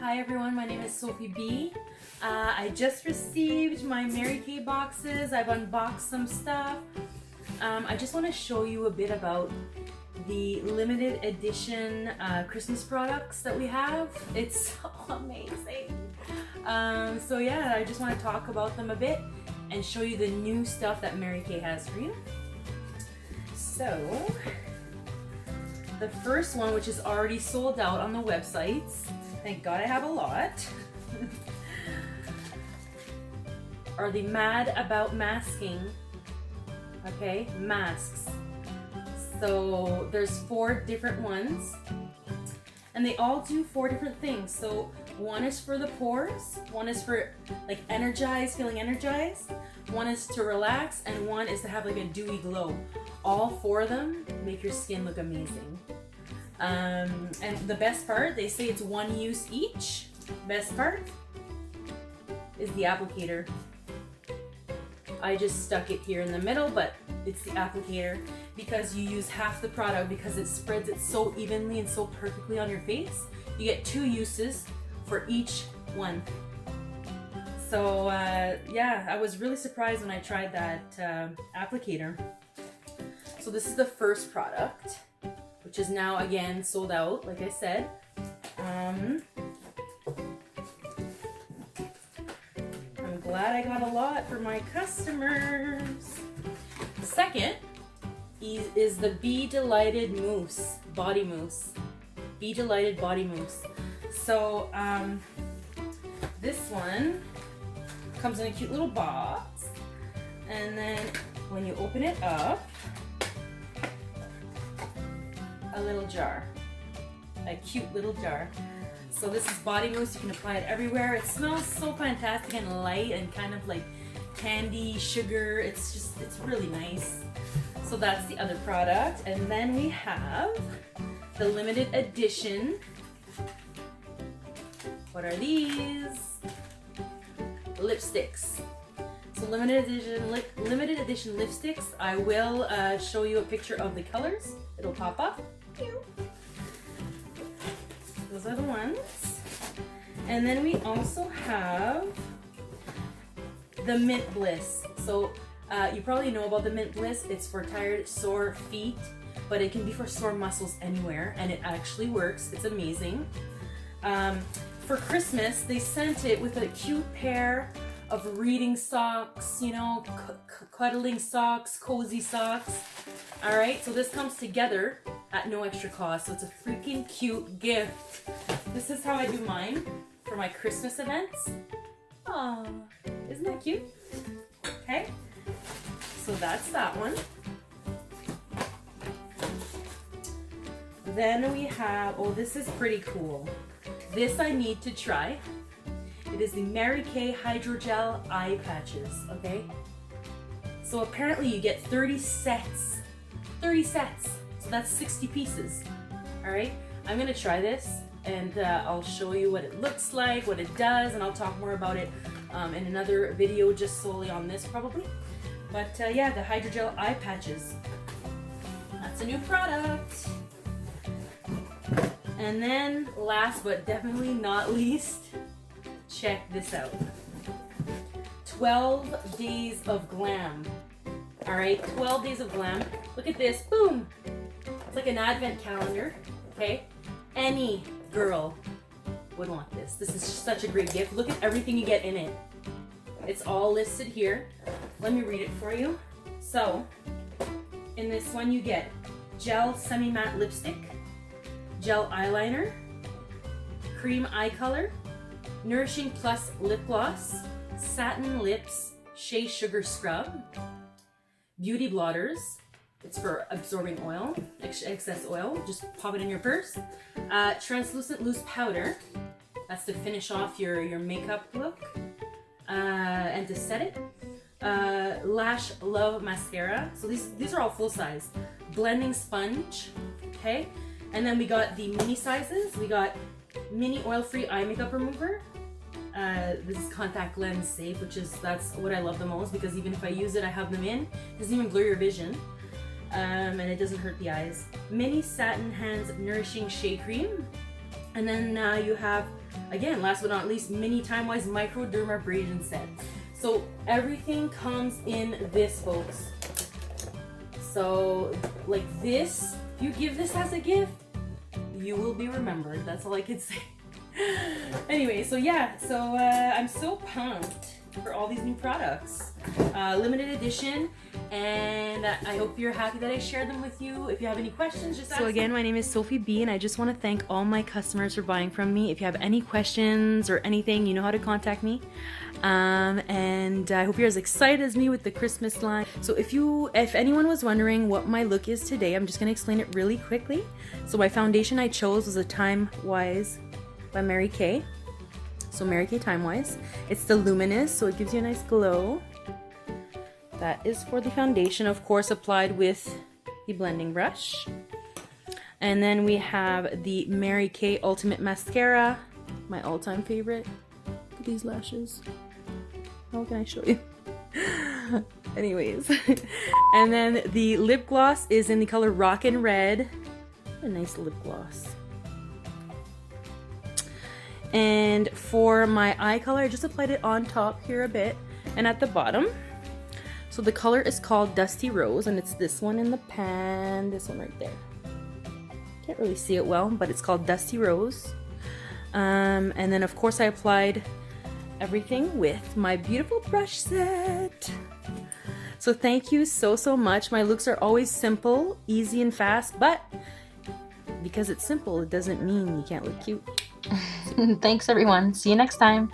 Hi everyone, my name is Sophie B. I just received my Mary Kay boxes. I've unboxed some stuff. I just want to show you a bit about the limited edition Christmas products that we have. It's so amazing. So yeah, I just want to talk about them a bit and show you the new stuff that Mary Kay has for you. So, the first one, which is already sold out on the websites, thank God I have a lot, are the Mad About Masking, okay, masks. So there's 4 different ones, and they all do 4 different things. So one is for the pores, one is for like energized, feeling energized, one is to relax, and one is to have like a dewy glow. All 4 of them make your skin look amazing. And the best part, they say it's 1 use each. Best part is the applicator. I just stuck it here in the middle, but it's the applicator because you use half the product because it spreads it so evenly and so perfectly on your face. You get 2 uses for each one. So yeah, I was really surprised when I tried that applicator. So this is the first product, which is now again sold out, like I said. I'm glad I got a lot for my customers. Second is the Be Delighted Mousse, Body Mousse. Be Delighted Body Mousse. So this one comes in a cute little box, and then when you open it up, a little jar, a cute little jar. So this is body mousse. You can apply it everywhere. It smells so fantastic and light and kind of like candy, sugar. It's really nice. So that's the other product. And then we have the limited edition. What are these? Lipsticks. So limited edition lipsticks. I will show you a picture of the colors. It'll pop up. Those are the ones. And then we also have the Mint Bliss. So you probably know about the Mint Bliss. It's for tired, sore feet, but it can be for sore muscles anywhere, and it actually works. It's amazing. For Christmas, they sent it with a cute pair of reading socks, you know, cuddling socks, cozy socks. All right, so this comes together at no extra cost, so it's a freaking cute gift. This is how I do mine for my Christmas events. Aww, isn't that cute? Okay, so that's that one. Then we have, oh, this is pretty cool. This I need to try. It is the Mary Kay Hydrogel Eye Patches, okay? So apparently you get 30 sets. 30 sets. So that's 60 pieces. All right, I'm gonna try this and I'll show you what it looks like, what it does, and I'll talk more about it in another video just solely on this probably. But yeah, the Hydrogel Eye Patches. That's a new product. And then last but definitely not least, check this out. 12 days of glam. All right, 12 days of glam. Look at this, boom. It's like an advent calendar, okay? Any girl would want this. This is such a great gift. Look at everything you get in it. It's all listed here. Let me read it for you. So, in this one you get gel semi-matte lipstick, gel eyeliner, cream eye color, Nourishing Plus lip gloss, satin lips, shea sugar scrub, beauty blotters. It's for absorbing oil, excess oil. Just pop it in your purse. Translucent loose powder. That's to finish off your makeup look and to set it. Lash Love mascara. So these are all full size. Blending sponge. Okay, and then we got the mini sizes. We got mini oil-free eye makeup remover. This is contact lens safe, that's what I love the most, because even if I use it, I have them in. It doesn't even blur your vision. And it doesn't hurt the eyes. Mini Satin Hands Nourishing Shea Cream. And then you have again, last but not least, mini Timewise microdermabrasion set. So everything comes in this, folks. So like this, if you give this as a gift, you will be remembered. That's all I can say. Anyway, so yeah, so I'm so pumped for all these new products, limited edition, and I hope you're happy that I shared them with you. If you have any questions, just ask. So again, my name is Sophie B, and I just want to thank all my customers for buying from me. If you have any questions or anything, you know how to contact me. And I hope you're as excited as me with the Christmas line. So if anyone was wondering what my look is today, I'm just gonna explain it really quickly. So my foundation I chose was a Timewise by Mary Kay. So Mary Kay Timewise. It's the Luminous, so it gives you a nice glow. That is for the foundation, of course, applied with the blending brush. And then we have the Mary Kay Ultimate Mascara, my all-time favorite. Look at these lashes. How can I show you? Anyways. And then the lip gloss is in the color Rockin' Red. A nice lip gloss. And for my eye color, I just applied it on top here a bit and at the bottom. So the color is called Dusty Rose, and it's this one in the pan, this one right there. Can't really see it well, but it's called Dusty Rose. And then of course I applied everything with my beautiful brush set. So thank you so much. My looks are always simple, easy, and fast, but because it's simple, it doesn't mean you can't look cute. Thanks everyone. See you next time.